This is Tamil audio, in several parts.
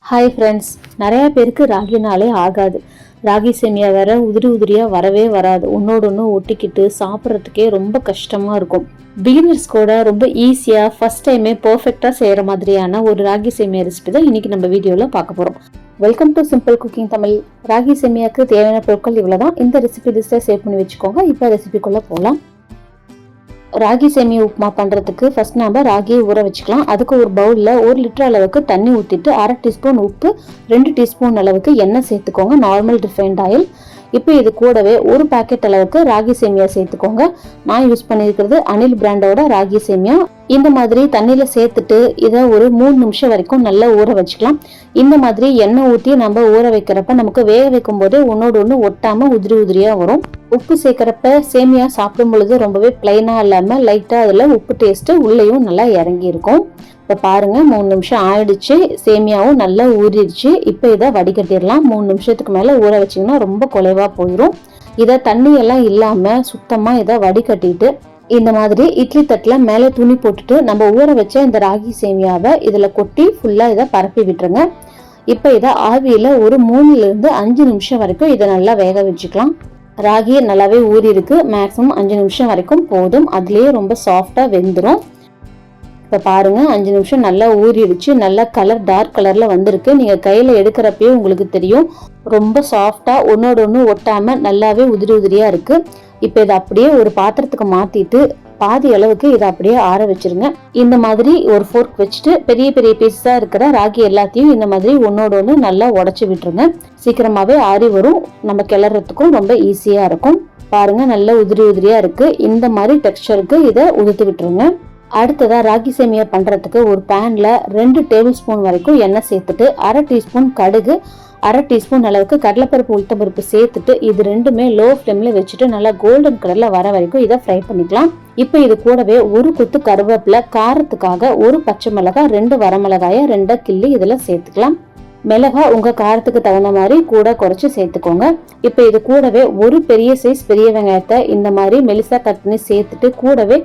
ஹாய் ஃப்ரெண்ட்ஸ், நிறைய பேருக்கு ராகினாலே ஆகாது. ராகி சேமியா வேற உதிரி உதிரியாக வரவே வராது. ஒன்னோடு ஒன்று ஒட்டிக்கிட்டு சாப்பிட்றதுக்கே ரொம்ப கஷ்டமாக இருக்கும். பிகினர்ஸ் கூட ரொம்ப ஈஸியாக ஃபர்ஸ்ட் டைமே பர்ஃபெக்டாக செய்கிற மாதிரியான ஒரு ராகி சேமியா ரெசிபி தான் இன்றைக்கி நம்ம வீடியோவில் பார்க்க போகிறோம். Welcome to simple cooking Tamil. Ragi சேமியாவுக்கு தேவையான பொருட்கள் இவ்வளோ தான். இந்த ரெசிபி லிஸ்ட்டை சேவ் பண்ணி வச்சுக்கோங்க. இப்போ ரெசிபிக்குள்ளே போகலாம். ராகி சேமியா உப்புமா பண்ணுறதுக்கு ஃபர்ஸ்ட் நம்ம ராகியை ஊற வச்சுக்கலாம். அதுக்கு ஒரு பவுலில் 1 லிட்டர் அளவுக்கு தண்ணி ஊற்றிட்டு 1/2 டீஸ்பூன் உப்பு, 2 டீஸ்பூன் அளவுக்கு எண்ணெய் சேர்த்துக்கோங்க, நார்மல் ரிஃபைண்ட் ஆயில். இப்போ இது கூடவே ஒரு பாக்கெட் அளவுக்கு ராகி சேமியா சேர்த்துக்கோங்க. நான் யூஸ் பண்ணியிருக்கிறது அனில் பிராண்டோட ராகி சேமியா. இந்த மாதிரி தண்ணியில் சேர்த்துட்டு இதை ஒரு 3 நிமிஷம் வரைக்கும் நல்லா ஊற வச்சுக்கலாம். இந்த மாதிரி எண்ணெய் ஊற்றி நம்ம ஊற வைக்கிறப்ப நமக்கு வேக வைக்கும் போதே ஒன்னோடு ஒன்று ஒட்டாமல் உதிரி உதிரியாக வரும். உப்பு சேர்க்குறப்ப சேமியா சாப்பிடும் பொழுது ரொம்பவே பிளைனாக இல்லாமல் லைட்டாக அதில் உப்பு டேஸ்ட்டு உள்ளேயும் நல்லா இறங்கி இருக்கும். இப்போ பாருங்க, 3 நிமிஷம் ஆயிடுச்சு. சேமியாவும் நல்லா ஊறிடுச்சு. இப்போ இதை வடிகட்டிடலாம். 3 நிமிஷத்துக்கு மேலே ஊற வச்சிங்கன்னா ரொம்ப குலைவாக போயிடும். இதை தண்ணியெல்லாம் இல்லாமல் சுத்தமாக இதை வடிகட்டிட்டு இந்த மாதிரி இட்லி தட்டில் மேலே துணி போட்டுட்டு நம்ம ஊற வச்ச இந்த ராகி சேமியாவை இதில் கொட்டி ஃபுல்லாக இதை பரப்பி விட்டுருங்க. இப்போ இதை ஆவியில் ஒரு 3லிருந்து 5 நிமிஷம் வரைக்கும் இதை நல்லா வேக வச்சுக்கலாம். ராகி நல்லாவே ஊறி இருக்கு. மேக்ஸிமம் 5 நிமிஷம் வரைக்கும் போதும். அதுலேயே ரொம்ப சாஃப்டாக வெந்துடும். இப்போ பாருங்க, 5 நிமிஷம் நல்லா ஊறிடுச்சு. நல்லா கலர் டார்க் கலர்ல வந்திருக்கு. நீங்க கையில எடுக்கிறப்பயே உங்களுக்கு தெரியும், ரொம்ப சாஃப்டா ஒன்னோட ஒன்று ஒட்டாம நல்லாவே உதிரி உதிரியா இருக்கு. இப்போ இதை அப்படியே ஒரு பாத்திரத்துக்கு மாத்திட்டு பாதி அளவுக்கு இதை அப்படியே ஆற வச்சிருங்க. இந்த மாதிரி ஒரு ஃபோர்க் வச்சுட்டு பெரிய பெரிய பீஸா இருக்கிற ராகி எல்லாத்தையும் இந்த மாதிரி ஒன்னோட ஒன்று நல்லா உடச்சி விட்டுருங்க. சீக்கிரமாவே ஆறி வரும். நம்ம கிளறதுக்கும் ரொம்ப ஈஸியா இருக்கும். பாருங்க, நல்ல உதிரி உதிரியா இருக்கு. இந்த மாதிரி டெக்ஸ்டருக்கு இதை உதுத்து விட்டுருங்க. அடுத்ததா ராகி சேமியா பண்றதுக்கு ஒரு பேன்ல 2 டேபிள் ஸ்பூன் வரைக்கும் எண்ணெய் சேர்த்துட்டு 1/2 டீஸ்பூன் கடுகு, 1/2 டீஸ்பூன் அளவுக்கு கடலைப்பருப்பு, உளுத்தம்பருப்பு சேர்த்துட்டு இது ரெண்டுமே லோ ஃப்ளேம்ல வச்சுட்டு நல்லா கோல்டன் கலர்ல வர வரைக்கும் இதை ஃப்ரை பண்ணிக்கலாம். இப்போ இது கூடவே ஒரு கொத்து கருவேப்பிலை, காரத்துக்காக ஒரு பச்சை மிளகாய், 2 வரமிளகாய 2 கிள்ளி இதுல சேர்த்துக்கலாம். மிளகாய் உங்க காரத்துக்கு தகுந்த மாதிரி கூட குறைச்சி சேர்த்துக்கோங்க. இப்போ இது கூடவே ஒரு பெரிய சைஸ் பெரிய வெங்காயத்தை இந்த மாதிரி மெலிசா கட் பண்ணி சேர்த்துட்டு கூடவே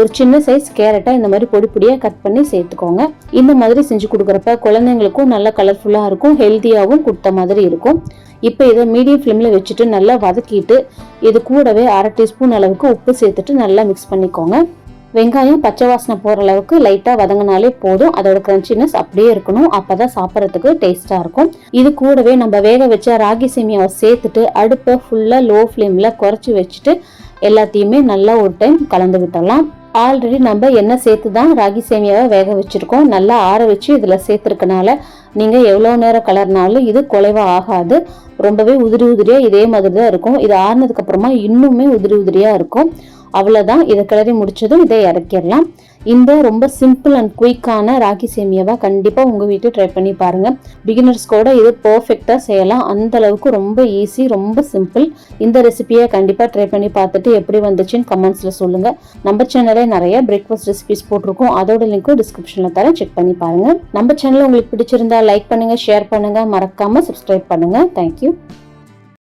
ஒரு சின்ன சைஸ் கேரட்டை இந்த மாதிரி பொடி பொடியாக கட் பண்ணி சேர்த்துக்கோங்க. இந்த மாதிரி செஞ்சு கொடுக்குறப்ப குழந்தைங்களுக்கும் நல்லா கலர்ஃபுல்லாக இருக்கும், ஹெல்த்தியாகவும் கொடுத்த மாதிரி இருக்கும். இப்போ இதை மீடியம் ஃப்ளேமில் வச்சுட்டு நல்லா வதக்கிட்டு இது கூடவே 1/2 டீஸ்பூன் அளவுக்கு உப்பு சேர்த்துட்டு நல்லா மிக்ஸ் பண்ணிக்கோங்க. வெங்காயம் பச்சை வாசனை போகிற அளவுக்கு லைட்டாக வதங்கினாலே போதும். அதோட கிரன்ச்சினஸ் அப்படியே இருக்கணும். அப்போ தான் சாப்பிட்றதுக்கு டேஸ்ட்டாக இருக்கும். இது கூடவே நம்ம வேக வச்ச ராகி சேமியாவை சேர்த்துட்டு அடுப்பை ஃபுல்லாக லோ ஃப்ளேமில் குறைச்சி வச்சுட்டு எல்லாத்தையுமே நல்லா ஒரு டைம் கலந்து விட்டுடலாம். ஆல்ரெடி நம்ம எண்ணெய் சேர்த்து தான் ராகி சேமியாவை வேக வச்சுருக்கோம். நல்லா ஆற வச்சு இதில் சேர்த்துருக்கனால நீங்கள் எவ்வளோ நேரம் கலர்னாலும் இது குலைவாக ஆகாது. ரொம்பவே உதிரி உதிரியாக இதே மாதிரி தான் இருக்கும். இது ஆறுனதுக்கு அப்புறமா இன்னுமே உதிரி உதிரியாக இருக்கும். அவ்வளோதான். இதை கிளறி முடிச்சதும் இதை இறக்கிடலாம். இந்த ரொம்ப சிம்பிள் அண்ட் குயிக்கான ராகி சேமியாவை கண்டிப்பாக உங்கள் வீட்டில் ட்ரை பண்ணி பாருங்கள். பிகினர்ஸ் கூட இது பர்ஃபெக்டாக செய்யலாம். அந்த அளவுக்கு ரொம்ப ஈஸி, ரொம்ப சிம்பிள். இந்த ரெசிபியை கண்டிப்பாக ட்ரை பண்ணி பார்த்துட்டு எப்படி வந்துச்சுன்னு கமெண்ட்ஸில் சொல்லுங்கள். நம்ம சேனலே நிறைய பிரேக்ஃபாஸ்ட் ரெசிபிஸ் போட்டிருக்கோம். அதோட லிங்க்கும் டிஸ்கிரிப்ஷனில் தரேன், செக் பண்ணி பாருங்கள். நம்ம சேனல் உங்களுக்கு பிடிச்சிருந்தா லைக் பண்ணுங்கள், ஷேர் பண்ணுங்கள், மறக்காமல் சப்ஸ்கிரைப் பண்ணுங்கள். தேங்க்யூ.